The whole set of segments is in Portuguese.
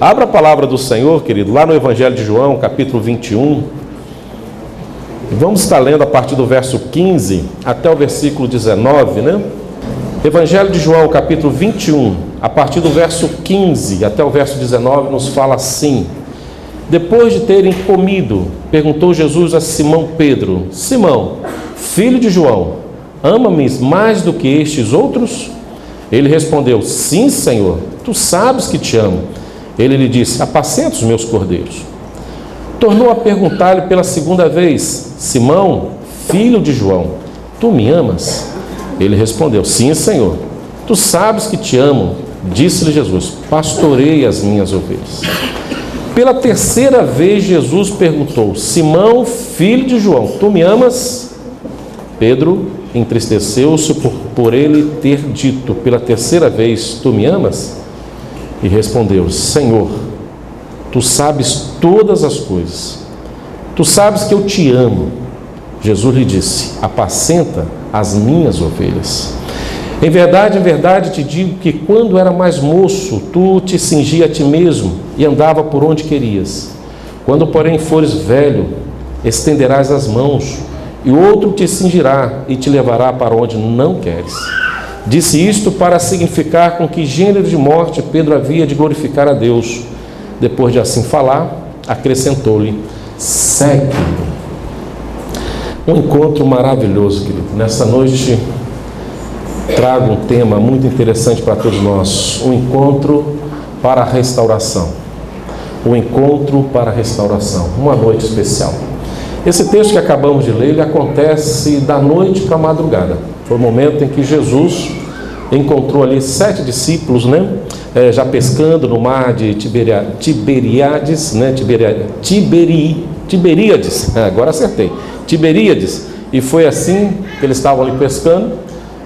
Abra a palavra do Senhor, querido, lá no Evangelho de João, capítulo 21. Vamos estar lendo a partir do verso 15 até o versículo 19, né? Evangelho de João, capítulo 21, a partir do verso 15 até o verso 19, nos fala assim: depois de terem comido, perguntou Jesus a Simão Pedro: Simão, filho de João, ama-me mais do que estes outros? Ele respondeu: sim, Senhor, tu sabes que te amo. Ele lhe disse: apacenta os meus cordeiros. Tornou a perguntar-lhe pela segunda vez: Simão, filho de João, tu me amas? Ele respondeu: sim, Senhor, tu sabes que te amo. Disse-lhe Jesus: pastorei as minhas ovelhas. Pela terceira vez Jesus perguntou: Simão, filho de João, tu me amas? Pedro entristeceu-se por ele ter dito pela terceira vez: tu me amas? E respondeu: Senhor, tu sabes todas as coisas, tu sabes que eu te amo. Jesus lhe disse: apacenta as minhas ovelhas. Em verdade te digo que quando era mais moço, tu te cingia a ti mesmo e andava por onde querias. Quando, porém, fores velho, estenderás as mãos, e outro te cingirá e te levará para onde não queres. Disse isto para significar com que gênero de morte Pedro havia de glorificar a Deus. Depois de assim falar, acrescentou-lhe: segue-me. Um encontro maravilhoso, querido. Nessa noite trago um tema muito interessante para todos nós: um encontro para a restauração. Um encontro para a restauração. Uma noite especial. Esse texto que acabamos de ler, ele acontece da noite para a madrugada. Foi o momento em que Jesus encontrou ali 7 discípulos, né? Já pescando no mar de Tiberíades, né? Tiberíades, agora acertei, Tiberíades. E foi assim que eles estavam ali pescando,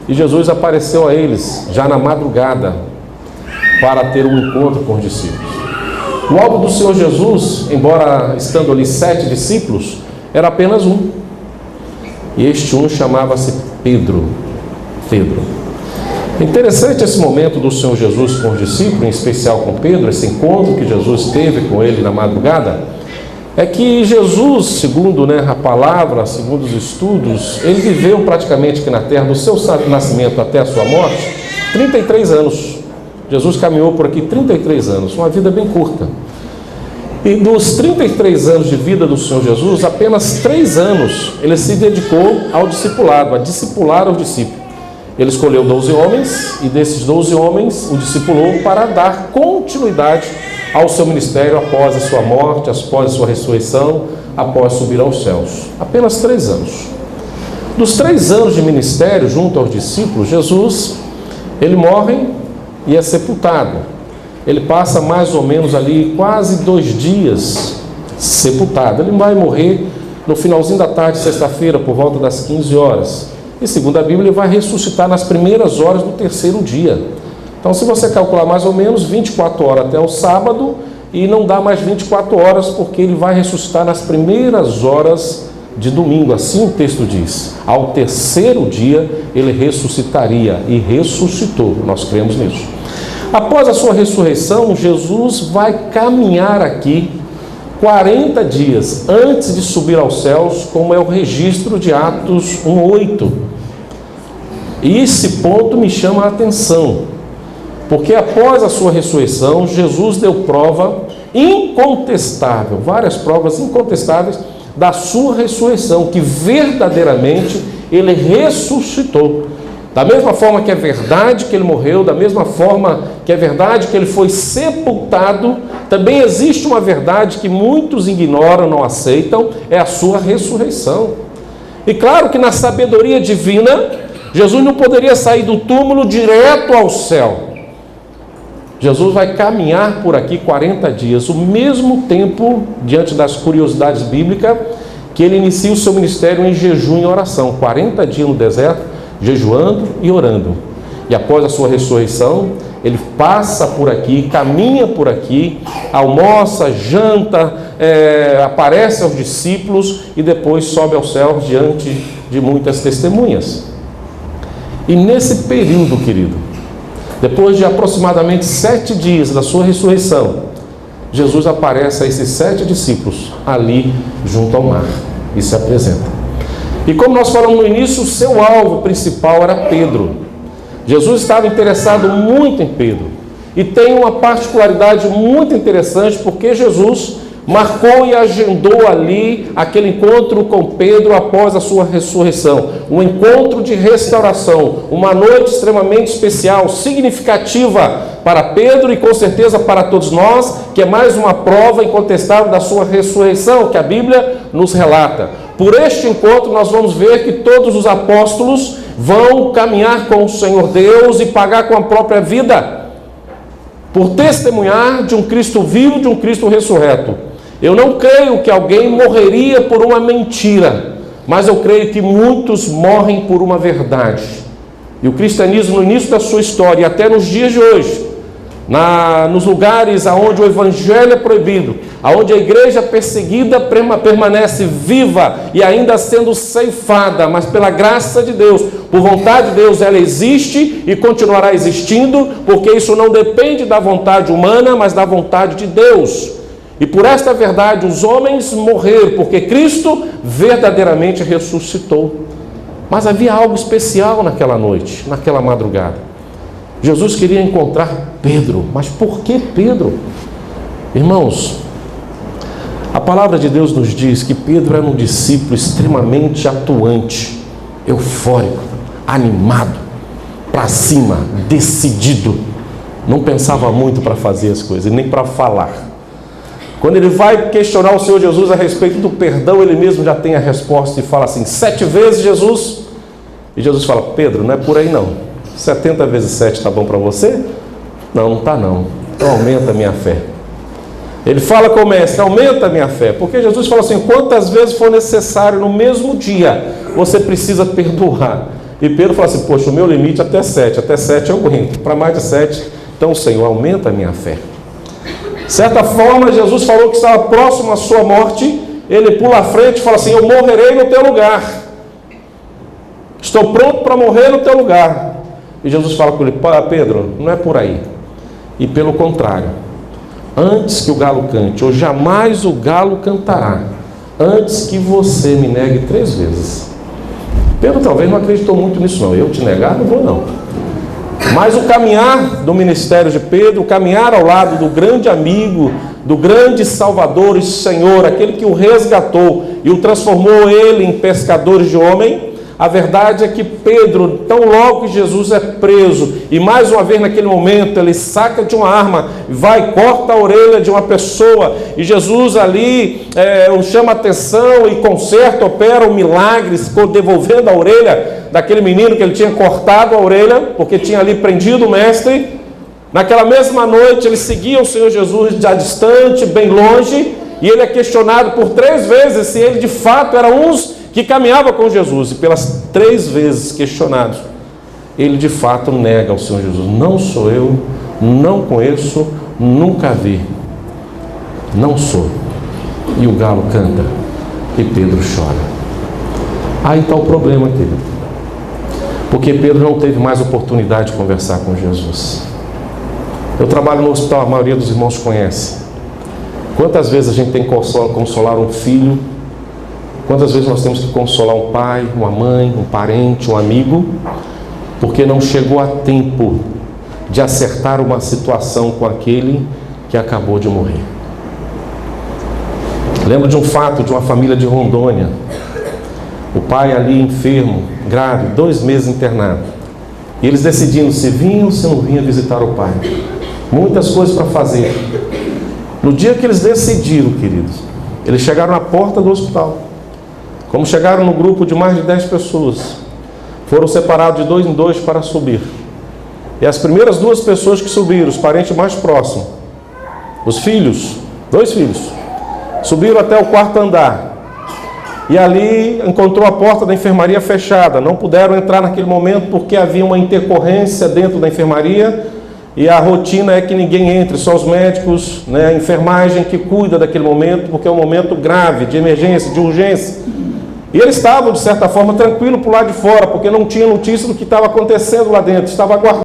e Jesus apareceu a eles já na madrugada para ter um encontro com os discípulos. O alvo do Senhor Jesus, embora estando ali 7 discípulos, era apenas um. E este um chamava-se Pedro. Interessante esse momento do Senhor Jesus com os discípulos, em especial com Pedro, esse encontro que Jesus teve com ele na madrugada, é que Jesus, segundo a palavra, segundo os estudos, ele viveu praticamente aqui na terra, do seu nascimento até a sua morte, 33 anos. Jesus caminhou por aqui 33 anos, uma vida bem curta. E dos 33 anos de vida do Senhor Jesus, apenas 3 anos ele se dedicou ao discipulado, a discipular os discípulos. Ele escolheu 12 homens, e desses 12 homens o discipulou para dar continuidade ao seu ministério após a sua morte, após a sua ressurreição, após subir aos céus. Apenas 3 anos. Dos 3 anos de ministério junto aos discípulos, Jesus, ele morre e é sepultado. Ele passa mais ou menos ali quase 2 dias sepultado. Ele vai morrer no finalzinho da tarde, sexta-feira, por volta das 15 horas. E segundo a Bíblia, ele vai ressuscitar nas primeiras horas do 3º dia. Então, se você calcular mais ou menos 24 horas até o sábado, e não dá mais 24 horas, porque ele vai ressuscitar nas primeiras horas de domingo, assim o texto diz. Ao 3º dia, ele ressuscitaria, e ressuscitou, nós cremos nisso. Após a sua ressurreição, Jesus vai caminhar aqui 40 dias antes de subir aos céus, como é o registro de Atos 1:8. E esse ponto me chama a atenção, porque após a sua ressurreição, Jesus deu prova incontestável, várias provas incontestáveis da sua ressurreição, que verdadeiramente ele ressuscitou. Da mesma forma que é verdade que ele morreu, da mesma forma que é verdade que ele foi sepultado, também existe uma verdade que muitos ignoram, não aceitam, é a sua ressurreição. E claro que na sabedoria divina, Jesus não poderia sair do túmulo direto ao céu. Jesus vai caminhar por aqui 40 dias, o mesmo tempo, diante das curiosidades bíblicas, que ele inicia o seu ministério em jejum e oração, 40 dias no deserto, jejuando e orando. E após a sua ressurreição, ele passa por aqui, caminha por aqui, almoça, janta, aparece aos discípulos e depois sobe aos céus diante de muitas testemunhas. E nesse período, querido, depois de aproximadamente 7 dias da sua ressurreição, Jesus aparece a esses 7 discípulos ali junto ao mar e se apresenta. E como nós falamos no início, o seu alvo principal era Pedro. Jesus estava interessado muito em Pedro. E tem uma particularidade muito interessante, porque Jesus marcou e agendou ali aquele encontro com Pedro após a sua ressurreição. Um encontro de restauração, uma noite extremamente especial, significativa para Pedro e com certeza para todos nós, que é mais uma prova incontestável da sua ressurreição, que a Bíblia nos relata. Por este encontro nós vamos ver que todos os apóstolos vão caminhar com o Senhor Deus e pagar com a própria vida, por testemunhar de um Cristo vivo, de um Cristo ressurreto. Eu não creio que alguém morreria por uma mentira, mas eu creio que muitos morrem por uma verdade. E o cristianismo, no início da sua história e até nos dias de hoje, nos lugares onde o evangelho é proibido, onde a igreja perseguida permanece viva e ainda sendo ceifada, mas pela graça de Deus, por vontade de Deus, ela existe e continuará existindo, porque isso não depende da vontade humana, mas da vontade de Deus. E por esta verdade os homens morreram, porque Cristo verdadeiramente ressuscitou. Mas havia algo especial naquela noite, naquela madrugada. Jesus queria encontrar Pedro. Mas por que Pedro? Irmãos, a palavra de Deus nos diz que Pedro era um discípulo extremamente atuante, eufórico, animado, para cima, decidido. Não pensava muito para fazer as coisas, nem para falar. Quando ele vai questionar o Senhor Jesus a respeito do perdão, ele mesmo já tem a resposta e fala assim: 7 vezes, Jesus. E Jesus fala: Pedro, não é por aí não. 70 vezes 7 está bom para você? Não, não está não. Então aumenta a minha fé. Ele fala com o mestre: aumenta a minha fé. Porque Jesus fala assim: quantas vezes for necessário no mesmo dia, você precisa perdoar. E Pedro fala assim: poxa, o meu limite é até 7. Até 7 eu aguento. Para mais de 7, então Senhor, aumenta a minha fé. De certa forma, Jesus falou que estava próximo à sua morte. Ele pula à frente e fala assim: eu morrerei no teu lugar. Estou pronto para morrer no teu lugar. E Jesus fala com ele: Pedro, não é por aí. E pelo contrário, antes que o galo cante, ou jamais o galo cantará, antes que você me negue 3 vezes. Pedro talvez não acreditou muito nisso não. Eu te negar, não vou não. Mas o caminhar do ministério de Pedro, o caminhar ao lado do grande amigo, do grande Salvador e Senhor, aquele que o resgatou e o transformou ele em pescadores de homem, a verdade é que Pedro, tão logo que Jesus é preso, e mais uma vez naquele momento ele saca de uma arma, vai e corta a orelha de uma pessoa, e Jesus ali chama a atenção e conserta, opera um milagre, devolvendo a orelha daquele menino que ele tinha cortado a orelha, porque tinha ali prendido o mestre. Naquela mesma noite ele seguia o Senhor Jesus já distante, bem longe, e ele é questionado por 3 vezes se ele de fato era um que caminhava com Jesus. E pelas 3 vezes questionado, ele de fato nega ao Senhor Jesus: não sou eu, não conheço, nunca vi, não sou. E o galo canta e Pedro chora. Aí está o problema, querido, porque Pedro não teve mais oportunidade de conversar com Jesus. Eu trabalho no hospital, a maioria dos irmãos conhece. Quantas vezes a gente tem que consolar um filho? Quantas vezes nós temos que consolar um pai, uma mãe, um parente, um amigo, porque não chegou a tempo de acertar uma situação com aquele que acabou de morrer. Lembro de um fato de uma família de Rondônia. O pai ali enfermo, grave, 2 meses internado. E eles decidindo se vinham ou se não vinham visitar o pai. Muitas coisas para fazer. No dia que eles decidiram, queridos, eles chegaram na porta do hospital. Como chegaram no grupo de mais de 10 pessoas, foram separados de 2 em 2 para subir. E as primeiras 2 pessoas que subiram, os parentes mais próximos, os filhos, 2 filhos, subiram até o 4º andar. E ali encontrou a porta da enfermaria fechada. Não puderam entrar naquele momento porque havia uma intercorrência dentro da enfermaria. E a rotina é que ninguém entre, só os médicos, a enfermagem que cuida daquele momento, porque é um momento grave, de emergência, de urgência. E eles estavam, de certa forma, tranquilos por lá de fora, porque não tinha notícia do que estava acontecendo lá dentro, estava aguardando.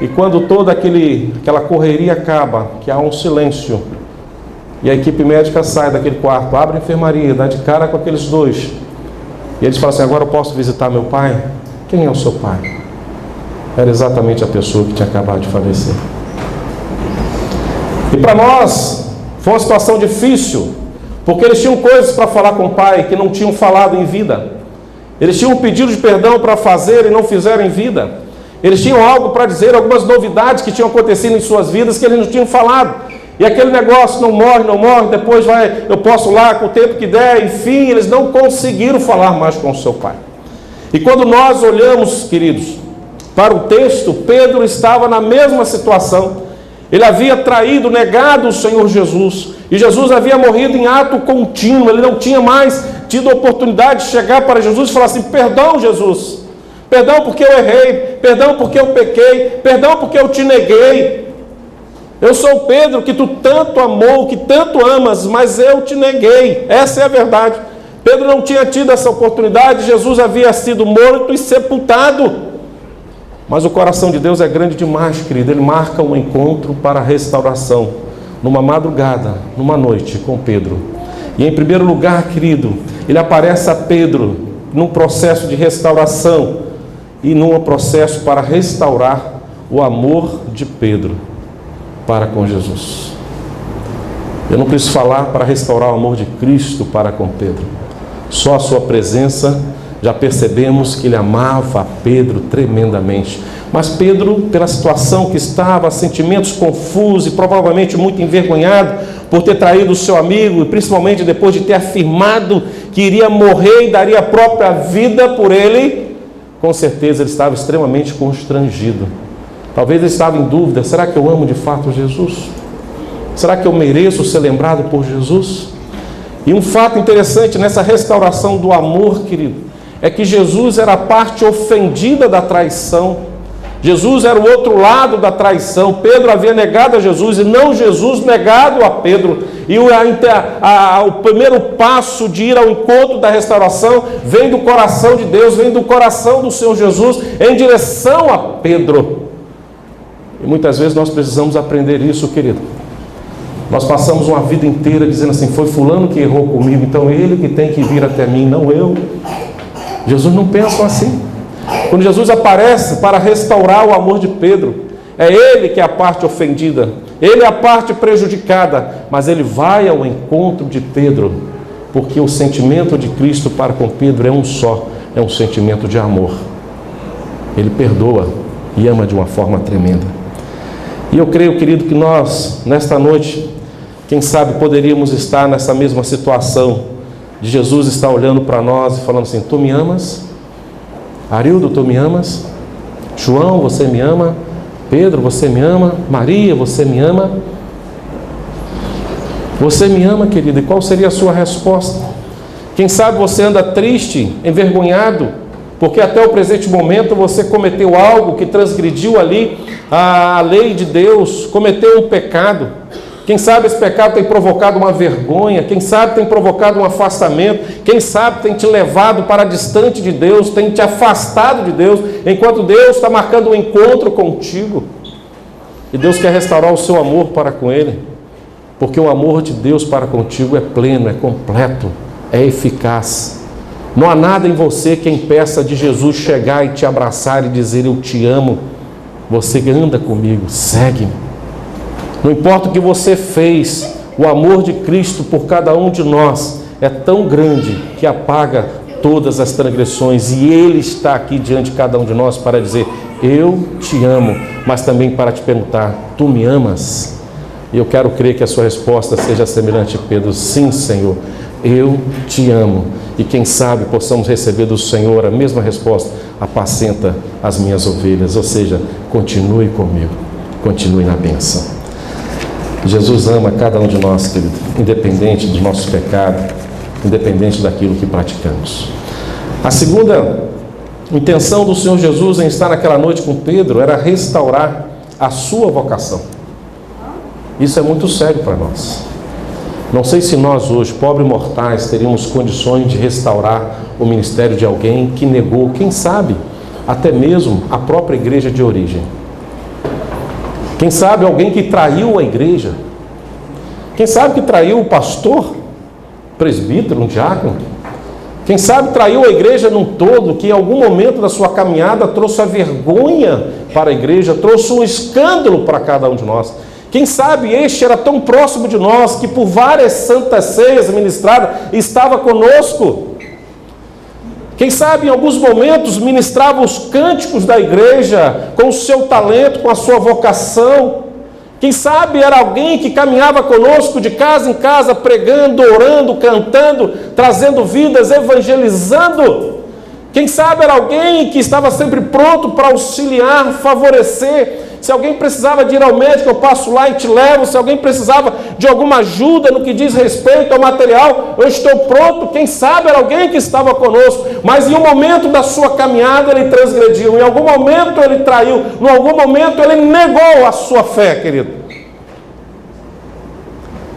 E quando toda aquela correria acaba, que há um silêncio, e a equipe médica sai daquele quarto, abre a enfermaria, dá de cara com aqueles dois, e eles falam assim: agora eu posso visitar meu pai? Quem é o seu pai? Era exatamente a pessoa que tinha acabado de falecer. E para nós foi uma situação difícil, porque eles tinham coisas para falar com o pai que não tinham falado em vida. Eles tinham um pedido de perdão para fazer e não fizeram em vida. Eles tinham algo para dizer, algumas novidades que tinham acontecido em suas vidas que eles não tinham falado. E aquele negócio não morre, depois eu posso lá com o tempo que der, enfim, eles não conseguiram falar mais com o seu pai. E quando nós olhamos, queridos, para o texto, Pedro estava na mesma situação. Ele havia traído, negado o Senhor Jesus, e Jesus havia morrido em ato contínuo. Ele não tinha mais tido a oportunidade de chegar para Jesus e falar assim: perdão, Jesus, perdão porque eu errei, perdão porque eu pequei, perdão porque eu te neguei. Eu sou o Pedro que tu tanto amou, que tanto amas, mas eu te neguei. Essa é a verdade. Pedro não tinha tido essa oportunidade. Jesus havia sido morto e sepultado. Mas o coração de Deus é grande demais, querido. Ele marca um encontro para a restauração, numa madrugada, numa noite, com Pedro. E em primeiro lugar, querido, ele aparece a Pedro num processo de restauração e num processo para restaurar o amor de Pedro para com Jesus. Eu não preciso falar para restaurar o amor de Cristo para com Pedro. Só a sua presença, já percebemos que ele amava Pedro tremendamente. Mas Pedro, pela situação que estava, sentimentos confusos e provavelmente muito envergonhado por ter traído o seu amigo, e principalmente depois de ter afirmado que iria morrer e daria a própria vida por ele, com certeza ele estava extremamente constrangido. Talvez ele estava em dúvida: será que eu amo de fato Jesus? Será que eu mereço ser lembrado por Jesus? E um fato interessante nessa restauração do amor, querido, é que Jesus era a parte ofendida da traição. Jesus era o outro lado da traição. Pedro havia negado a Jesus e não Jesus negado a Pedro. E o primeiro passo de ir ao encontro da restauração vem do coração de Deus, vem do coração do Senhor Jesus em direção a Pedro. E muitas vezes nós precisamos aprender isso, querido. Nós passamos uma vida inteira dizendo assim: foi fulano que errou comigo, então ele que tem que vir até mim, não eu. Jesus não pensa assim. Quando Jesus aparece para restaurar o amor de Pedro, é ele que é a parte ofendida, ele é a parte prejudicada, mas ele vai ao encontro de Pedro, porque o sentimento de Cristo para com Pedro é um só, é um sentimento de amor. Ele perdoa e ama de uma forma tremenda. E eu creio, querido, que nós, nesta noite, quem sabe poderíamos estar nessa mesma situação, de Jesus estar olhando para nós e falando assim: tu me amas? Arildo, tu me amas? João, você me ama? Pedro, você me ama? Maria, você me ama? Você me ama, querido? E qual seria a sua resposta? Quem sabe você anda triste, envergonhado, porque até o presente momento você cometeu algo que transgrediu ali a lei de Deus, cometeu um pecado. Quem sabe esse pecado tem provocado uma vergonha, quem sabe tem provocado um afastamento, quem sabe tem te levado para distante de Deus, tem te afastado de Deus, enquanto Deus está marcando um encontro contigo. E Deus quer restaurar o seu amor para com Ele, porque o amor de Deus para contigo é pleno, é completo, é eficaz. Não há nada em você que impeça de Jesus chegar e te abraçar e dizer: eu te amo, você anda comigo, segue-me. Não importa o que você fez, o amor de Cristo por cada um de nós é tão grande que apaga todas as transgressões, e Ele está aqui diante de cada um de nós para dizer: eu te amo, mas também para te perguntar: tu me amas? E eu quero crer que a sua resposta seja semelhante a Pedro: sim, Senhor, eu te amo. E quem sabe possamos receber do Senhor a mesma resposta: apacenta as minhas ovelhas. Ou seja, continue comigo, continue na bênção. Jesus ama cada um de nós, querido, independente do nosso pecado, independente daquilo que praticamos. A segunda intenção do Senhor Jesus em estar naquela noite com Pedro era restaurar a sua vocação. Isso é muito sério para nós. Não sei se nós hoje, pobres mortais, teríamos condições de restaurar o ministério de alguém que negou, quem sabe, até mesmo a própria igreja de origem. Quem sabe alguém que traiu a igreja? Quem sabe que traiu o pastor, presbítero, um diácono? Quem sabe traiu a igreja num todo, que em algum momento da sua caminhada trouxe a vergonha para a igreja, trouxe um escândalo para cada um de nós. Quem sabe este era tão próximo de nós, que por várias santas ceias ministradas, estava conosco. Quem sabe em alguns momentos ministrava os cânticos da igreja, com o seu talento, com a sua vocação. Quem sabe era alguém que caminhava conosco de casa em casa, pregando, orando, cantando, trazendo vidas, evangelizando. Quem sabe era alguém que estava sempre pronto para auxiliar, favorecer. Se alguém precisava de ir ao médico, eu passo lá e te levo. Se alguém precisava de alguma ajuda no que diz respeito ao material, eu estou pronto. Quem sabe era alguém que estava conosco, mas em um momento da sua caminhada ele transgrediu, em algum momento ele traiu, em algum momento ele negou a sua fé, querido.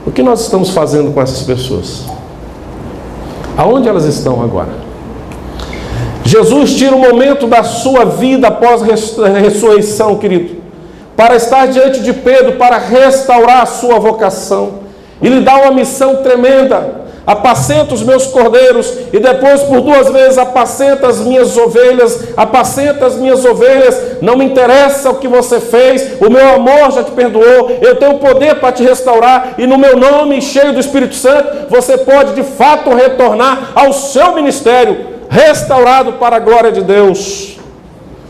O que nós estamos fazendo com essas pessoas? Aonde elas estão agora? Jesus tira um momento da sua vida após a ressurreição, querido, para estar diante de Pedro, para restaurar a sua vocação. E lhe dá uma missão tremenda: apacenta os meus cordeiros, e depois por 2 vezes apacenta as minhas ovelhas, apacenta as minhas ovelhas. Não me interessa o que você fez, o meu amor já te perdoou, eu tenho poder para te restaurar, e no meu nome, cheio do Espírito Santo, você pode de fato retornar ao seu ministério, restaurado para a glória de Deus,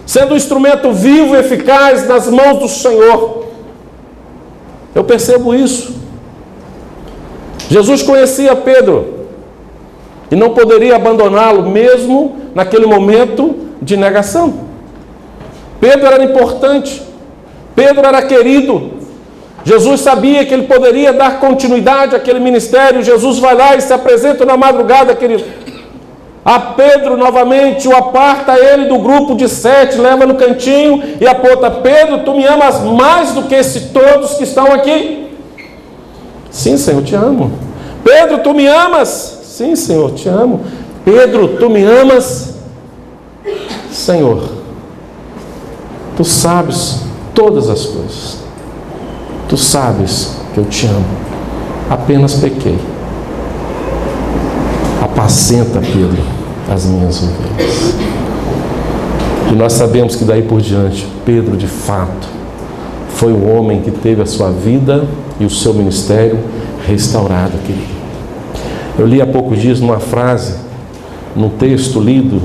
sendo um instrumento vivo e eficaz nas mãos do Senhor. Eu percebo isso. Jesus conhecia Pedro e não poderia abandoná-lo mesmo naquele momento de negação. Pedro era importante, Pedro era querido. Jesus sabia que ele poderia dar continuidade àquele ministério. Jesus vai lá e se apresenta na madrugada, querido. A Pedro novamente, o aparta ele do grupo de 7, leva no cantinho e aponta: Pedro, tu me amas mais do que esses todos que estão aqui? Sim, Senhor, te amo. Pedro, tu me amas? Sim, Senhor, te amo. Pedro, tu me amas? Senhor, tu sabes todas as coisas. Tu sabes que eu te amo. Apenas pequei. Apacenta, Pedro, as minhas ovelhas. E nós sabemos que daí por diante, Pedro de fato foi o homem que teve a sua vida e o seu ministério restaurado, querido. Eu li há poucos dias numa frase, num texto lido,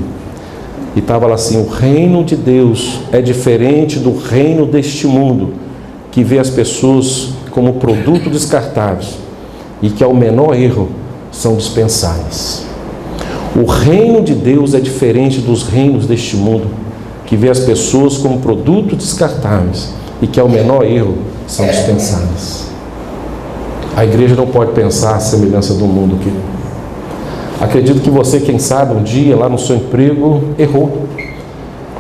e estava lá assim: o reino de Deus é diferente do reino deste mundo, que vê as pessoas como produto descartável e que ao menor erro são dispensáveis. O reino de Deus é diferente dos reinos deste mundo, que vê as pessoas como produtos descartáveis e que ao menor erro são dispensáveis. A igreja não pode pensar a semelhança do mundo, querido. Acredito que você, quem sabe, um dia lá no seu emprego errou,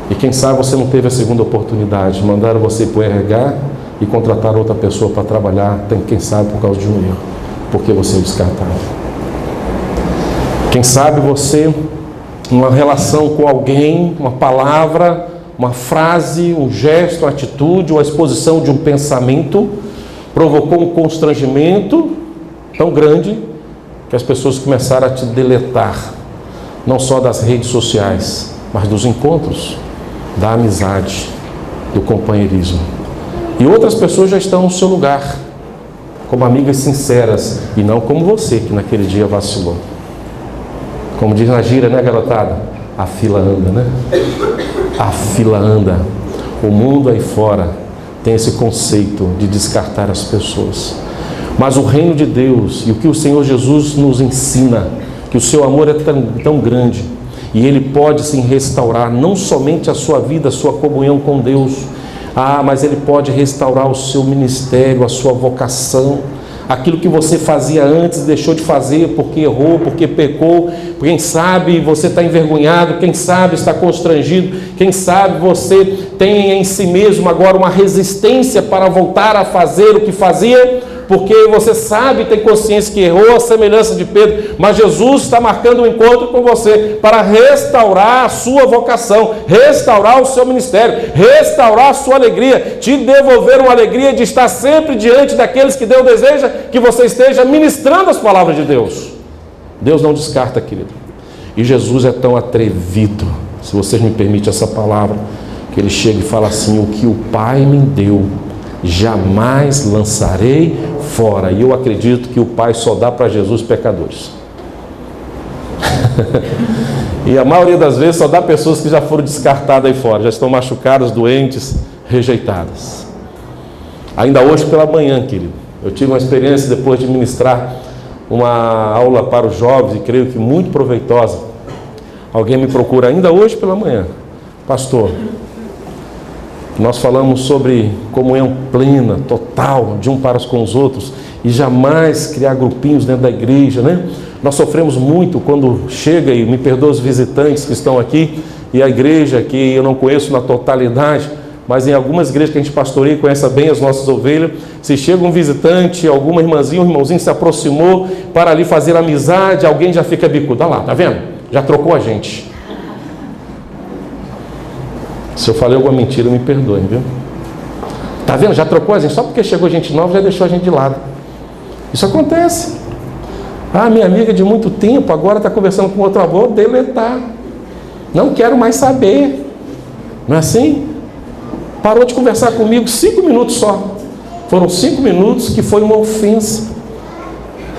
e quem sabe você não teve a segunda oportunidade. Mandaram você para o RH e contratar outra pessoa para trabalhar, quem sabe por causa de um erro, porque você é descartável. Quem sabe você, uma relação com alguém, uma palavra, uma frase, um gesto, uma atitude, uma exposição de um pensamento, provocou um constrangimento tão grande que as pessoas começaram a te deletar, não só das redes sociais, mas dos encontros, da amizade, do companheirismo. E outras pessoas já estão no seu lugar, como amigas sinceras, e não como você, que naquele dia vacilou. Como diz na gíria, né, garotada? A fila anda, né? A fila anda. O mundo aí fora tem esse conceito de descartar as pessoas. Mas o reino de Deus e o que o Senhor Jesus nos ensina, que o seu amor é tão grande, e Ele pode sim restaurar não somente a sua vida, a sua comunhão com Deus, mas Ele pode restaurar o seu ministério, a sua vocação, aquilo que você fazia antes, deixou de fazer porque errou, porque pecou. Quem sabe você está envergonhado, quem sabe está constrangido, quem sabe você tem em si mesmo agora uma resistência para voltar a fazer o que fazia. porque você sabe e tem consciência que errou a semelhança de Pedro, mas Jesus está marcando um encontro com você para restaurar a sua vocação, restaurar o seu ministério, restaurar a sua alegria, te devolver uma alegria de estar sempre diante daqueles que Deus deseja que você esteja ministrando as palavras de Deus. Deus não descarta, querido. E Jesus é tão atrevido, se vocês me permitem essa palavra, que ele chega e fala assim: o que o Pai me deu, jamais lançarei fora. E eu acredito que o Pai só dá para Jesus pecadores. E a maioria das vezes só dá pessoas que já foram descartadas aí fora, já estão machucadas, doentes, rejeitadas. Ainda hoje pela manhã, querido, eu tive uma experiência depois de ministrar uma aula para os jovens, e creio que muito proveitosa. Alguém me procura ainda hoje pela manhã: pastor, nós falamos sobre comunhão plena, total, de um para com os outros, e jamais criar grupinhos dentro da igreja, né? Nós sofremos muito quando chega, e me perdoa os visitantes que estão aqui, e a igreja que eu não conheço na totalidade, mas em algumas igrejas que a gente pastoreia e conhece bem as nossas ovelhas, se chega um visitante, alguma irmãzinha, um irmãozinho se aproximou para ali fazer amizade, alguém já fica bicudo. Olha lá, tá vendo? Já trocou a gente. Se eu falei alguma mentira, me perdoem, viu? Tá vendo? Já trocou a gente, só porque chegou gente nova, já deixou a gente de lado. Isso acontece. Ah, minha amiga de muito tempo, agora está conversando com outro avô, deletar. Não quero mais saber. Não é assim? Parou de conversar comigo 5 minutos só. Foram 5 minutos que foi uma ofensa.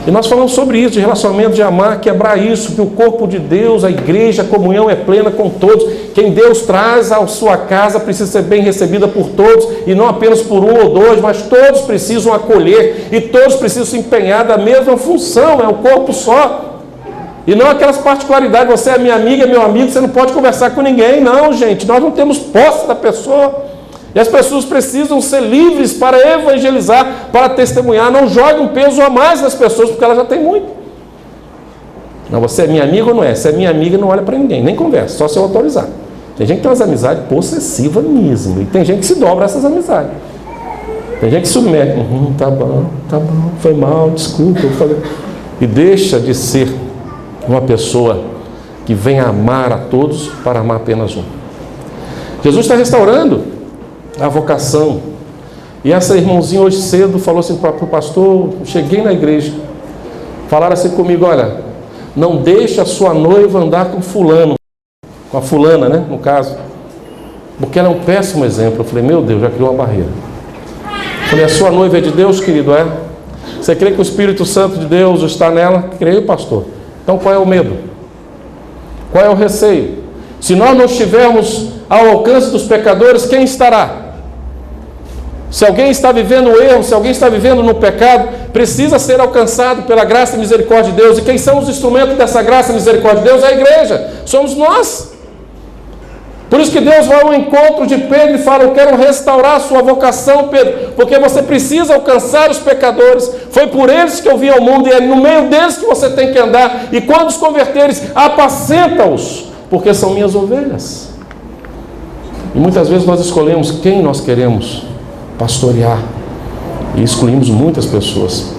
E nós falamos sobre isso, de relacionamento, de amar, quebrar isso, que o corpo de Deus, a igreja, a comunhão é plena com todos. Quem Deus traz à sua casa precisa ser bem recebida por todos, e não apenas por um ou dois, mas todos precisam acolher, e todos precisam se empenhar da mesma função, é o corpo só. E não aquelas particularidades: você é minha amiga, meu amigo, você não pode conversar com ninguém. Não, gente, nós não temos posse da pessoa. E as pessoas precisam ser livres para evangelizar, para testemunhar. Não jogue um peso a mais nas pessoas, porque elas já têm muito. Não, você é minha amiga ou não é? Se é minha amiga, não olha para ninguém, nem conversa, só se eu autorizar. Tem gente que tem umas amizades possessivas mesmo, e tem gente que se dobra a essas amizades. Tem gente que submete: tá bom, foi mal, desculpa, eu falei. E deixa de ser uma pessoa que vem amar a todos para amar apenas um. Jesus está restaurando a vocação. E essa irmãozinha hoje cedo falou assim para o pastor: cheguei na igreja, falaram assim comigo: olha, não deixe a sua noiva andar com fulano, com a fulana, né, no caso, porque ela é um péssimo exemplo. Eu falei: meu Deus, já criou uma barreira. Eu falei: a sua noiva é de Deus, querido? É? Você crê que o Espírito Santo de Deus está nela? Creio, pastor. Então qual é o medo? Qual é o receio? Se nós não estivermos ao alcance dos pecadores, quem estará? Se alguém está vivendo o erro, se alguém está vivendo no pecado, precisa ser alcançado pela graça e misericórdia de Deus. E quem são os instrumentos dessa graça e misericórdia de Deus? É a igreja, somos nós. Por isso que Deus vai ao encontro de Pedro e fala: eu quero restaurar a sua vocação, Pedro, porque você precisa alcançar os pecadores. Foi por eles que eu vim ao mundo, e é no meio deles que você tem que andar. E quando os converteres, apacenta-os, porque são minhas ovelhas. E muitas vezes nós escolhemos quem nós queremos pastorear, e excluímos muitas pessoas.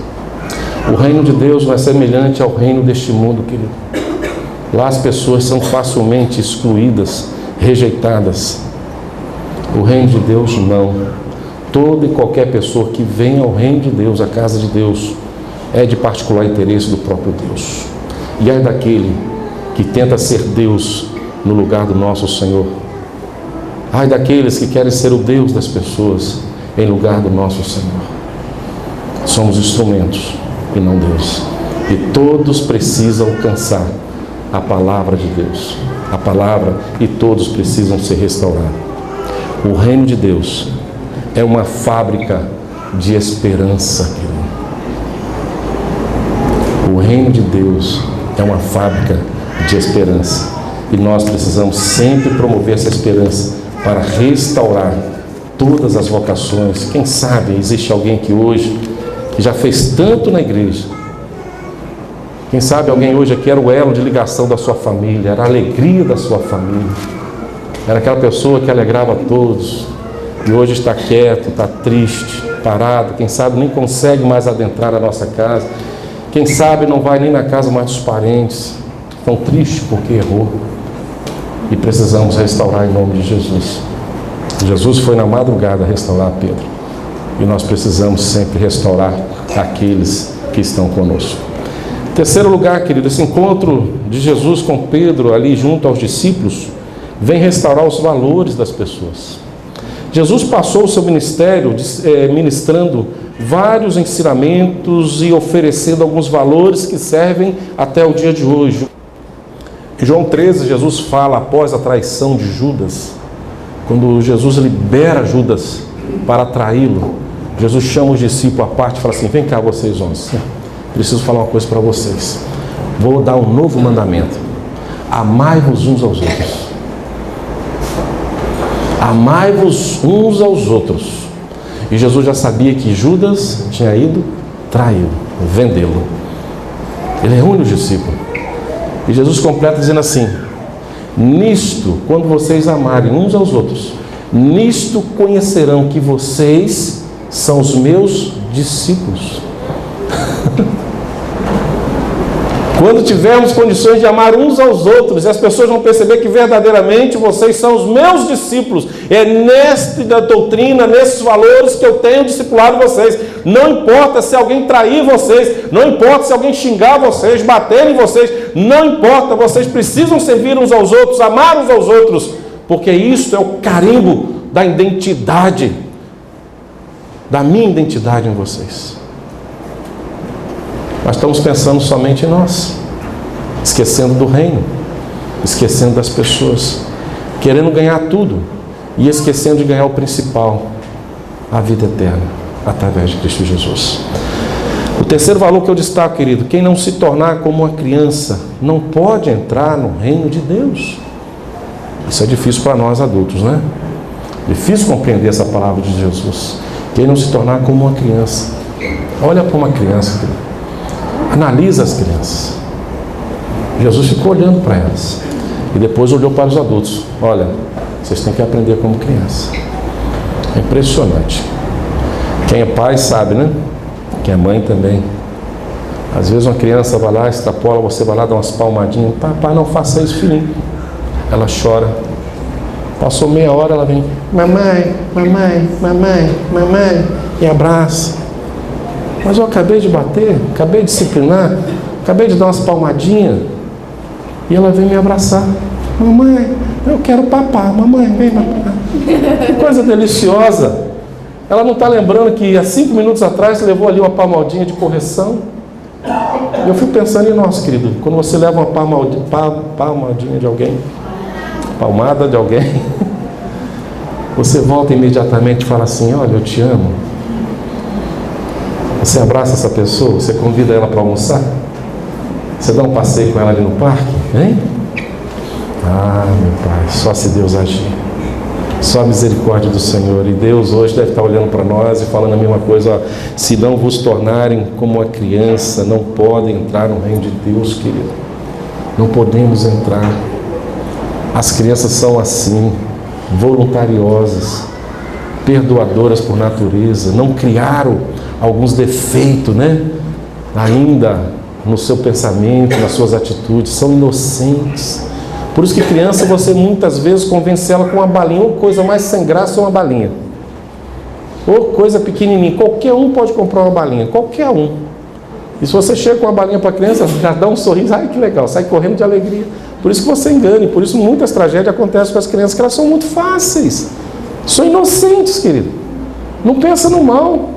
O reino de Deus não é semelhante ao reino deste mundo, querido. Lá as pessoas são facilmente excluídas, rejeitadas. O reino de Deus não. Toda e qualquer pessoa que vem ao reino de Deus, à casa de Deus, é de particular interesse do próprio Deus. E é daquele que tenta ser Deus no lugar do nosso Senhor. Ai daqueles que querem ser o Deus das pessoas em lugar do nosso Senhor. Somos instrumentos e não Deus. E todos precisam alcançar a palavra de Deus. A palavra, e todos precisam ser restaurados. O reino de Deus é uma fábrica de esperança, querido. O reino de Deus é uma fábrica de esperança. E nós precisamos sempre promover essa esperança para restaurar todas as vocações. Quem sabe existe alguém aqui hoje que já fez tanto na igreja. Quem sabe alguém hoje aqui era o elo de ligação da sua família, era a alegria da sua família, era aquela pessoa que alegrava a todos, e hoje está quieto, está triste, parado, quem sabe nem consegue mais adentrar a nossa casa, quem sabe não vai nem na casa mais dos parentes, tão triste porque errou. E precisamos restaurar em nome de Jesus. Jesus foi na madrugada restaurar Pedro. E nós precisamos sempre restaurar aqueles que estão conosco. Terceiro lugar, querido, esse encontro de Jesus com Pedro ali junto aos discípulos vem restaurar os valores das pessoas. Jesus passou o seu ministério ministrando vários ensinamentos e oferecendo alguns valores que servem até o dia de hoje. Em João 13, Jesus fala após a traição de Judas, quando Jesus libera Judas para traí-lo, Jesus chama os discípulos à parte e fala assim: vem cá vocês, homens, preciso falar uma coisa para vocês. Vou dar um novo mandamento: amai-vos uns aos outros. Amai-vos uns aos outros. E Jesus já sabia que Judas tinha ido traí-lo, vendê-lo. Ele reúne os discípulos. E Jesus completa dizendo assim: nisto, quando vocês amarem uns aos outros, nisto conhecerão que vocês são os meus discípulos. Quando tivermos condições de amar uns aos outros, e as pessoas vão perceber que verdadeiramente vocês são os meus discípulos. É nesta doutrina, nesses valores que eu tenho discipulado vocês. Não importa se alguém trair vocês, não importa se alguém xingar vocês, bater em vocês, não importa, vocês precisam servir uns aos outros, amar uns aos outros, porque isso é o carimbo da identidade, da minha identidade em vocês. Nós estamos pensando somente em nós, esquecendo do reino, esquecendo das pessoas, querendo ganhar tudo e esquecendo de ganhar o principal, a vida eterna, através de Cristo Jesus. O terceiro valor que eu destaco, querido: quem não se tornar como uma criança não pode entrar no reino de Deus. Isso é difícil para nós adultos, né? Difícil compreender essa palavra de Jesus. Quem não se tornar como uma criança. Olha para uma criança, querido. Analisa as crianças. Jesus ficou olhando para elas e depois olhou para os adultos. Olha, vocês têm que aprender como criança. É impressionante. Quem é pai sabe, né? Quem é mãe também. Às vezes uma criança vai lá, extrapola, você vai lá, dá umas palmadinhas. Papai, não faça isso, filhinho. Ela chora. Passou meia hora, ela vem: mamãe, mamãe, mamãe, mamãe, e abraça. Mas eu acabei de bater, acabei de disciplinar, acabei de dar umas palmadinhas, e ela vem me abraçar. Mamãe, eu quero papar. Mamãe, vem papar. Que coisa deliciosa. Ela não está lembrando que há 5 minutos atrás você levou ali uma palmadinha de correção. E eu fico pensando em nós, querido, quando você leva uma palmadinha de alguém, palmada de alguém, você volta imediatamente e fala assim: olha, eu te amo. Você abraça essa pessoa, você convida ela para almoçar, você dá um passeio com ela ali no parque, hein? Ah, meu Pai, só se Deus agir, só a misericórdia do Senhor. E Deus hoje deve estar olhando para nós e falando a mesma coisa: ó, se não vos tornarem como uma criança, não podem entrar no reino de Deus, querido. Não podemos entrar. As crianças são assim, voluntariosas, perdoadoras por natureza, não criaram alguns defeitos, né? Ainda no seu pensamento, nas suas atitudes, são inocentes. Por isso que criança, você muitas vezes convence ela com uma balinha, ou coisa mais sem graça é uma balinha, ou coisa pequenininha. Qualquer um pode comprar uma balinha, qualquer um. E se você chega com uma balinha para a criança, já dá um sorriso: ai que legal, sai correndo de alegria. Por isso que você engana, e por isso muitas tragédias acontecem com as crianças, que elas são muito fáceis, são inocentes, querido, não pensa no mal.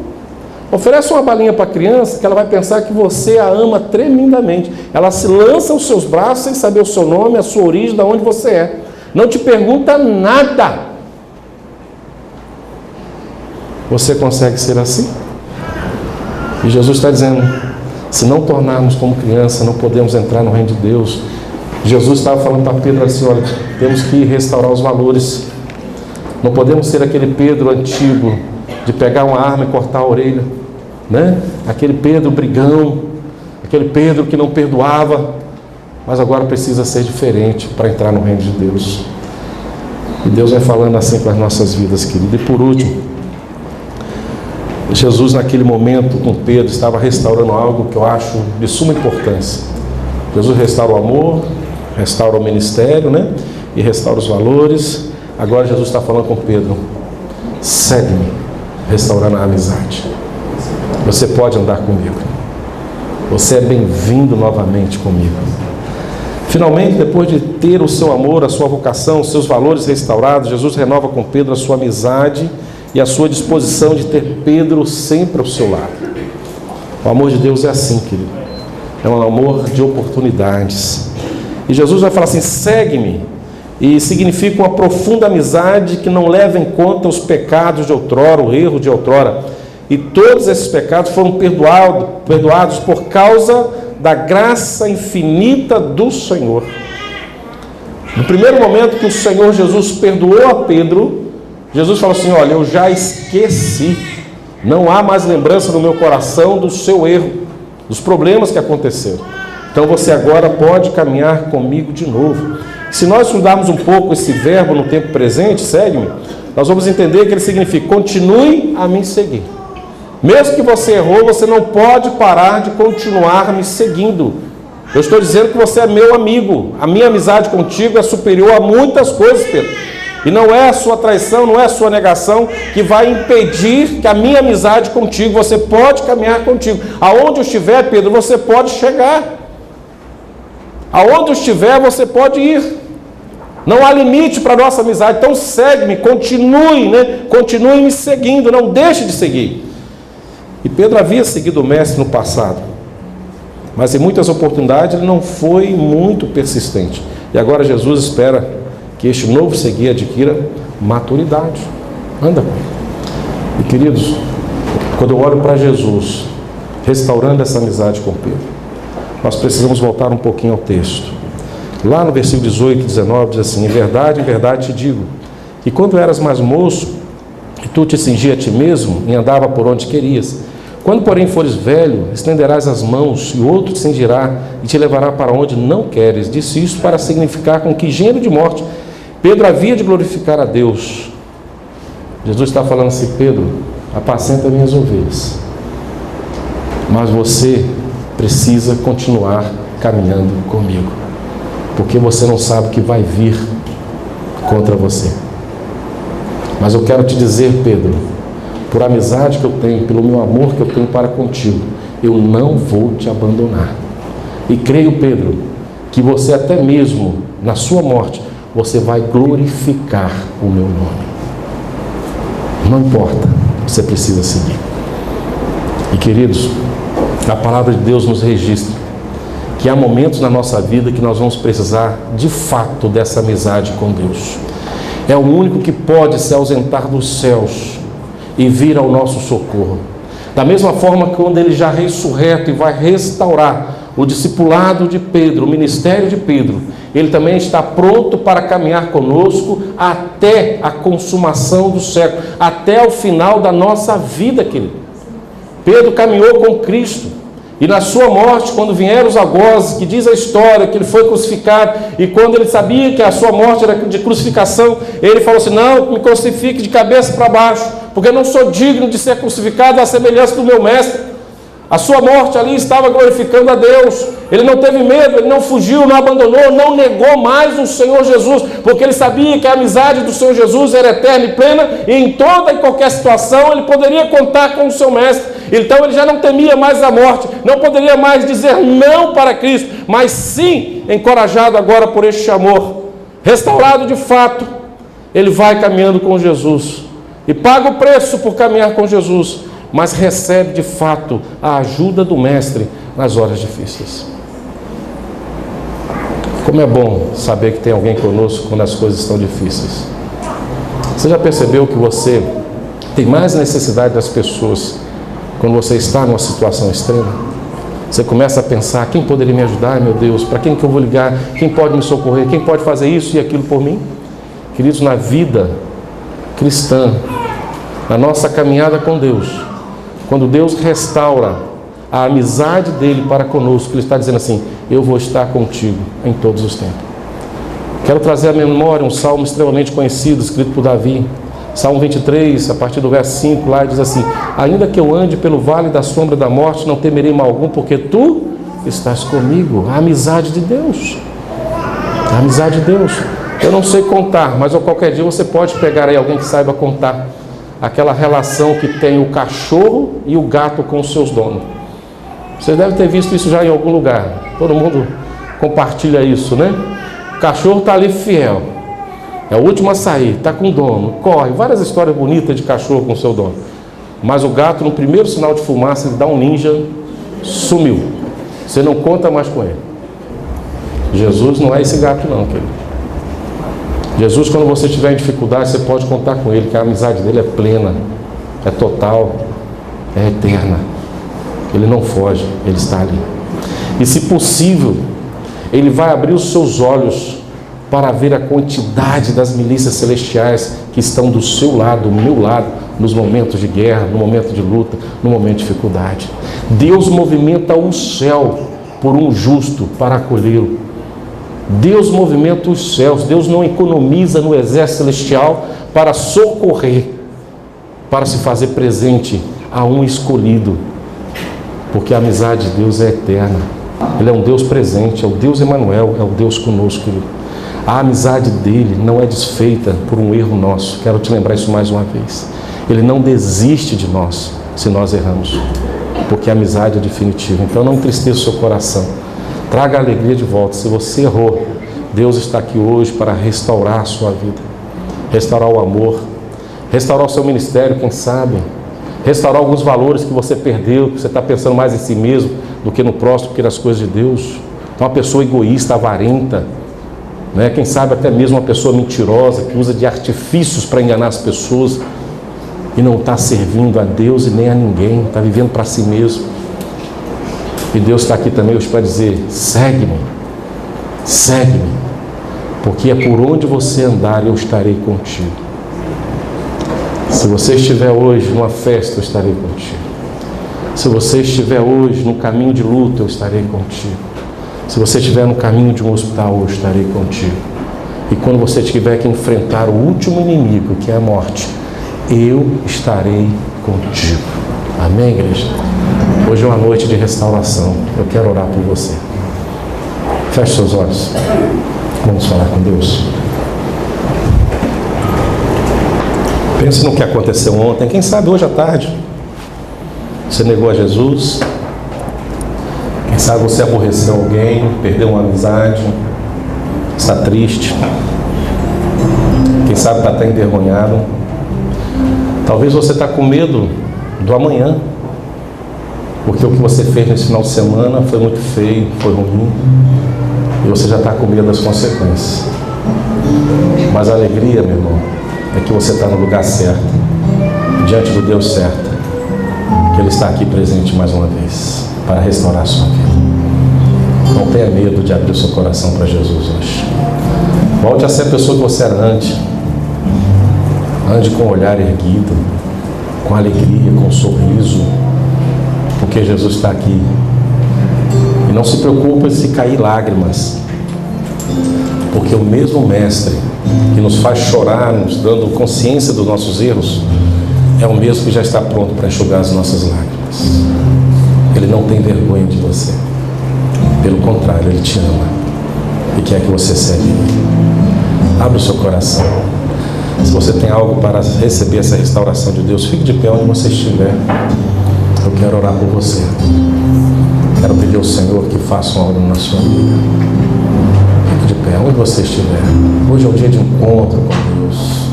Oferece uma balinha para a criança, que ela vai pensar que você a ama tremendamente. Ela se lança aos seus braços sem saber o seu nome, a sua origem, de onde você é. Não te pergunta nada. Você consegue ser assim? E Jesus está dizendo: se não tornarmos como criança, não podemos entrar no reino de Deus. Jesus estava falando para Pedro assim: olha, temos que restaurar os valores. Não podemos ser aquele Pedro antigo, de pegar uma arma e cortar a orelha, né? Aquele Pedro brigão, aquele Pedro que não perdoava, mas agora precisa ser diferente para entrar no reino de Deus. E Deus vai falando assim com as nossas vidas, querido. E por último, Jesus, naquele momento, com Pedro, estava restaurando algo que eu acho de suma importância. Jesus restaura o amor, restaura o ministério, né? E restaura os valores. Agora Jesus está falando com Pedro: segue-me, restaurando a amizade. Você pode andar comigo. Você é bem-vindo novamente comigo. Finalmente, depois de ter o seu amor, a sua vocação, os seus valores restaurados, Jesus renova com Pedro a sua amizade e a sua disposição de ter Pedro sempre ao seu lado. O amor de Deus é assim, querido. É um amor de oportunidades. E Jesus vai falar assim: segue-me. E significa uma profunda amizade que não leva em conta os pecados de outrora, o erro de outrora. E todos esses pecados foram perdoados por causa da graça infinita do Senhor. No primeiro momento que o Senhor Jesus perdoou a Pedro, Jesus falou assim: olha, eu já esqueci, não há mais lembrança no meu coração do seu erro, dos problemas que aconteceram. Então você agora pode caminhar comigo de novo. Se nós estudarmos um pouco esse verbo no tempo presente, segue-me, nós vamos entender que ele significa: continue a me seguir. Mesmo que você errou, você não pode parar de continuar me seguindo. Eu estou dizendo que você é meu amigo. A minha amizade contigo é superior a muitas coisas, Pedro. E não é a sua traição, não é a sua negação que vai impedir que a minha amizade contigo, você pode caminhar contigo. Aonde eu estiver, Pedro, você pode chegar. Aonde eu estiver, você pode ir. Não há limite para a nossa amizade. Então segue-me, continue, continue me seguindo, não deixe de seguir. E Pedro havia seguido o mestre no passado, mas em muitas oportunidades ele não foi muito persistente. E agora Jesus espera que este novo seguir adquira maturidade. Anda com ele. E queridos, quando eu olho para Jesus restaurando essa amizade com Pedro, nós precisamos voltar um pouquinho ao texto. Lá no versículo 18 e 19 diz assim: em verdade te digo, que quando eras mais moço, e tu te cingia a ti mesmo e andava por onde querias, quando porém fores velho, estenderás as mãos e outro te cindirá e te levará para onde não queres. Disse isso para significar com que gênero de morte Pedro havia de glorificar a Deus. Jesus está falando assim: Pedro, apacenta minhas ovelhas, mas você precisa continuar caminhando comigo, porque você não sabe o que vai vir contra você. Mas eu quero te dizer, Pedro, por amizade que eu tenho, pelo meu amor que eu tenho para contigo, eu não vou te abandonar. E creio, Pedro, que você até mesmo na sua morte, você vai glorificar o meu nome. Não importa, você precisa seguir. E queridos, a palavra de Deus nos registra que há momentos na nossa vida que nós vamos precisar de fato dessa amizade com Deus. É o único que pode se ausentar dos céus e vir ao nosso socorro. Da mesma forma que quando ele já ressurreto e vai restaurar o discipulado de Pedro, o ministério de Pedro, ele também está pronto para caminhar conosco até a consumação do século, até o final da nossa vida, querido. Pedro caminhou com Cristo. E na sua morte, quando vieram os algozes, que diz a história que ele foi crucificado, e quando ele sabia que a sua morte era de crucificação, ele falou assim: não, me crucifique de cabeça para baixo, porque eu não sou digno de ser crucificado à semelhança do meu mestre. A sua morte ali estava glorificando a Deus. Ele não teve medo, ele não fugiu, não abandonou, não negou mais o Senhor Jesus, porque ele sabia que a amizade do Senhor Jesus era eterna e plena, e em toda e qualquer situação ele poderia contar com o seu mestre. Então ele já não temia mais a morte, não poderia mais dizer não para Cristo, mas sim, encorajado agora por este amor, restaurado de fato, ele vai caminhando com Jesus, e paga o preço por caminhar com Jesus, mas recebe de fato a ajuda do Mestre nas horas difíceis. Como é bom saber que tem alguém conosco quando as coisas estão difíceis. Você já percebeu que você tem mais necessidade das pessoas quando você está numa situação extrema? Você começa a pensar: quem poderia me ajudar, meu Deus? Para quem que eu vou ligar? Quem pode me socorrer? Quem pode fazer isso e aquilo por mim? Queridos, na vida cristã, na nossa caminhada com Deus, quando Deus restaura a amizade dele para conosco, ele está dizendo assim: eu vou estar contigo em todos os tempos. Quero trazer à memória um salmo extremamente conhecido, escrito por Davi, Salmo 23, a partir do verso 5, lá diz assim: ainda que eu ande pelo vale da sombra da morte, não temerei mal algum, porque tu estás comigo. A amizade de Deus. A amizade de Deus. Eu não sei contar, mas a qualquer dia você pode pegar aí alguém que saiba contar aquela relação que tem o cachorro e o gato com os seus donos. Você deve ter visto isso já em algum lugar. Todo mundo compartilha isso, né? O cachorro está ali fiel. É o último a sair, está com o dono, corre. Várias histórias bonitas de cachorro com o seu dono. Mas o gato, no primeiro sinal de fumaça, ele dá um ninja, sumiu. Você não conta mais com ele. Jesus não é esse gato não, querido. Jesus, quando você tiver em dificuldade, você pode contar com ele, que a amizade dele é plena, é total, é eterna. Ele não foge, ele está ali. E se possível, ele vai abrir os seus olhos para ver a quantidade das milícias celestiais que estão do seu lado, do meu lado, nos momentos de guerra, no momento de luta, no momento de dificuldade. Deus movimenta o céu por um justo para acolhê-lo. Deus movimenta os céus. Deus não economiza no exército celestial para socorrer, para se fazer presente a um escolhido, porque a amizade de Deus é eterna. Ele é um Deus presente, é o Deus Emanuel, é o Deus conosco. A amizade dele não é desfeita por um erro nosso. Quero te lembrar isso mais uma vez. Ele não desiste de nós se nós erramos, porque a amizade é definitiva. Então não entristeça o seu coração, traga a alegria de volta. Se você errou, Deus está aqui hoje para restaurar a sua vida, restaurar o amor, restaurar o seu ministério, quem sabe, restaurar alguns valores que você perdeu, que você está pensando mais em si mesmo do que no próximo, do que nas coisas de Deus. Então, uma pessoa egoísta, avarenta, né? Quem sabe até mesmo uma pessoa mentirosa, que usa de artifícios para enganar as pessoas e não está servindo a Deus e nem a ninguém, está vivendo para si mesmo. E Deus está aqui também hoje para dizer: segue-me, segue-me, porque é por onde você andar eu estarei contigo. Se você estiver hoje numa festa, eu estarei contigo. Se você estiver hoje no caminho de luta, eu estarei contigo. Se você estiver no caminho de um hospital, eu estarei contigo. E quando você tiver que enfrentar o último inimigo, que é a morte, eu estarei contigo. Amém, igreja? Hoje é uma noite de restauração. Eu quero orar por você. Feche seus olhos. Vamos falar com Deus. Pense no que aconteceu ontem. Quem sabe hoje à tarde você negou a Jesus. Quem sabe você aborreceu alguém, perdeu uma amizade, está triste. Quem sabe está até envergonhado. Talvez você está com medo do amanhã, porque o que você fez nesse final de semana foi muito feio, foi ruim, e você já está com medo das consequências. Mas a alegria, meu irmão, é que você está no lugar certo, diante do Deus certo, que Ele está aqui presente mais uma vez, para restaurar a sua vida. Não tenha medo de abrir o seu coração para Jesus hoje. Volte a ser a pessoa que você era antes. Ande com o olhar erguido, com alegria, com um sorriso, porque Jesus está aqui. E não se preocupe se cair lágrimas, porque o mesmo Mestre que nos faz chorar, nos dando consciência dos nossos erros, é o mesmo que já está pronto para enxugar as nossas lágrimas. Ele não tem vergonha de você. Pelo contrário, Ele te ama e quer que você seja Ele. Abre o seu coração. Se você tem algo para receber essa restauração de Deus, fique de pé onde você estiver. Eu quero orar por você. Quero pedir ao Senhor que faça uma obra na sua vida. Fique de pé onde você estiver. Hoje é um dia de encontro com Deus,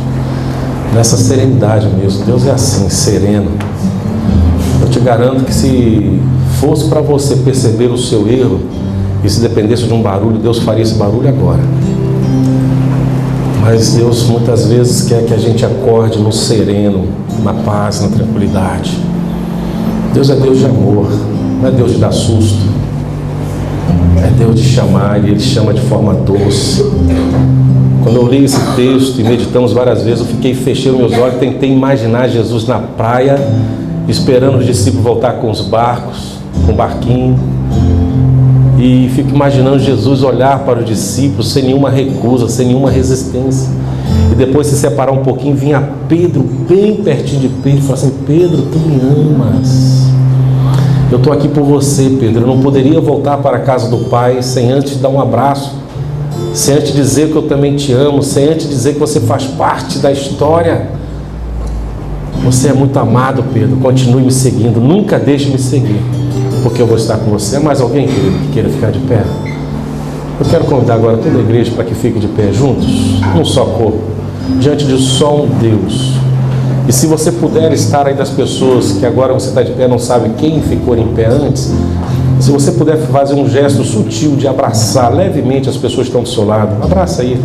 nessa serenidade mesmo. Deus é assim, sereno. Eu te garanto que se fosse para você perceber o seu erro, e se dependesse de um barulho, Deus faria esse barulho agora. Mas Deus muitas vezes quer que a gente acorde no sereno, na paz, na tranquilidade. Deus é Deus de amor, não é Deus de dar susto. É Deus de chamar, e Ele chama de forma doce. Quando eu li esse texto e meditamos várias vezes, eu fechei meus olhos, tentei imaginar Jesus na praia, esperando os discípulos voltar com os barcos, com o barquinho. E fico imaginando Jesus olhar para os discípulos sem nenhuma recusa, sem nenhuma resistência. E depois se separar um pouquinho, vinha Pedro bem pertinho de Pedro e falava assim: Pedro, tu me amas. Eu estou aqui por você, Pedro. Eu não poderia voltar para a casa do Pai sem antes dar um abraço, sem antes dizer que eu também te amo, sem antes dizer que você faz parte da história. Você é muito amado, Pedro. Continue me seguindo. Nunca deixe me seguir, porque eu vou estar com você. Mais alguém, querido, que queira ficar de pé? Eu quero convidar agora toda a igreja para que fique de pé juntos, num só corpo, diante de só um Deus. E se você puder estar aí das pessoas que agora você está de pé, não sabe quem ficou em pé antes, se você puder fazer um gesto sutil de abraçar levemente as pessoas que estão do seu lado, abraça aí,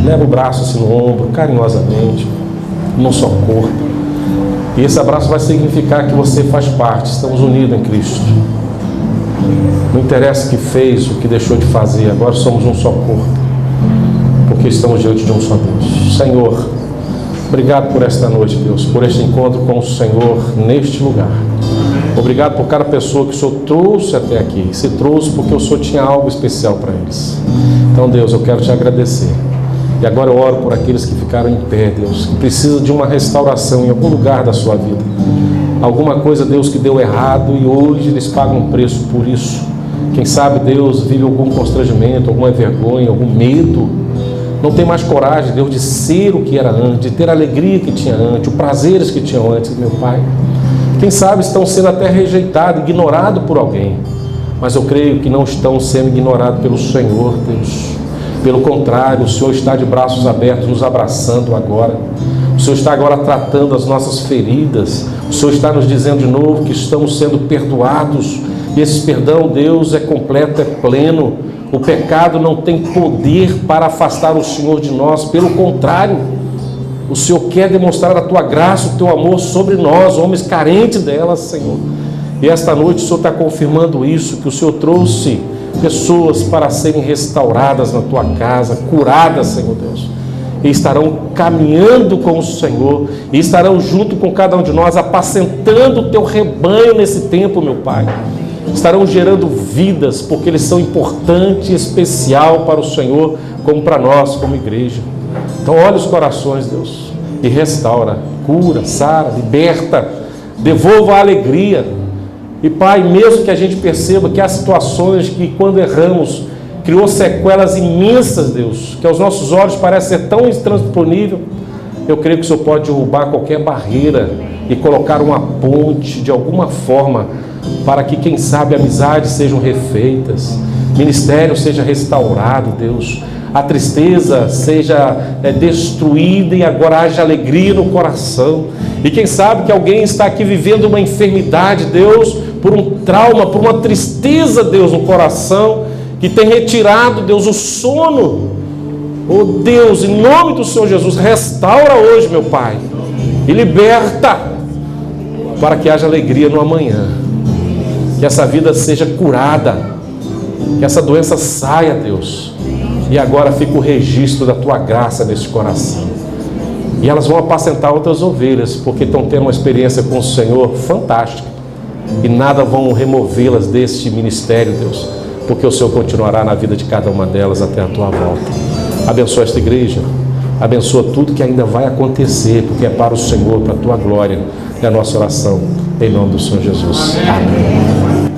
leva o braço assim no ombro, carinhosamente, num só corpo. E esse abraço vai significar que você faz parte, estamos unidos em Cristo. Não interessa o que fez, o que deixou de fazer, agora somos um só corpo, porque estamos diante de um só Deus. Senhor, obrigado por esta noite, Deus, por este encontro com o Senhor neste lugar. Obrigado por cada pessoa que o Senhor trouxe até aqui. Se trouxe porque o Senhor tinha algo especial para eles. Então, Deus, eu quero te agradecer. E agora eu oro por aqueles que ficaram em pé, Deus, que precisam de uma restauração em algum lugar da sua vida. Alguma coisa, Deus, que deu errado e hoje eles pagam um preço por isso. Quem sabe, Deus, vive algum constrangimento, alguma vergonha, algum medo. Não tem mais coragem, Deus, de ser o que era antes, de ter a alegria que tinha antes, os prazeres que tinham antes, meu Pai. Quem sabe estão sendo até rejeitados, ignorados por alguém. Mas eu creio que não estão sendo ignorados pelo Senhor, Deus. Pelo contrário, o Senhor está de braços abertos, nos abraçando agora. O Senhor está agora tratando as nossas feridas. O Senhor está nos dizendo de novo que estamos sendo perdoados. E esse perdão, Deus, é completo, é pleno. O pecado não tem poder para afastar o Senhor de nós. Pelo contrário, o Senhor quer demonstrar a tua graça, o teu amor sobre nós, homens carentes dela, Senhor. E esta noite o Senhor está confirmando isso, que o Senhor trouxe pessoas para serem restauradas na tua casa, curadas, Senhor Deus. E estarão caminhando com o Senhor, e estarão junto com cada um de nós, apacentando o teu rebanho nesse tempo, meu Pai. Estarão gerando vidas, porque eles são importantes e especial para o Senhor, como para nós, como igreja. Então olha os corações, Deus, e restaura, cura, sara, liberta, devolva a alegria. E Pai, mesmo que a gente perceba que há situações que quando erramos, criou sequelas imensas, Deus, que aos nossos olhos parece ser tão intransponível, eu creio que o Senhor pode derrubar qualquer barreira e colocar uma ponte de alguma forma, para que, quem sabe, amizades sejam refeitas, ministério seja restaurado, Deus, a tristeza seja destruída e agora haja alegria no coração. E quem sabe que alguém está aqui vivendo uma enfermidade, Deus, por um trauma, por uma tristeza, Deus, no coração, que tem retirado, Deus, o sono. Oh Deus, em nome do Senhor Jesus, restaura hoje, meu Pai, e liberta, para que haja alegria no amanhã, que essa vida seja curada, que essa doença saia, Deus, e agora fica o registro da tua graça neste coração. E elas vão apacentar outras ovelhas, porque estão tendo uma experiência com o Senhor fantástica, e nada vão removê-las deste ministério, Deus, porque o Senhor continuará na vida de cada uma delas até a tua volta. Abençoa esta igreja, abençoa tudo que ainda vai acontecer, porque é para o Senhor, para a tua glória. É a nossa oração, em nome do Senhor Jesus. Amém.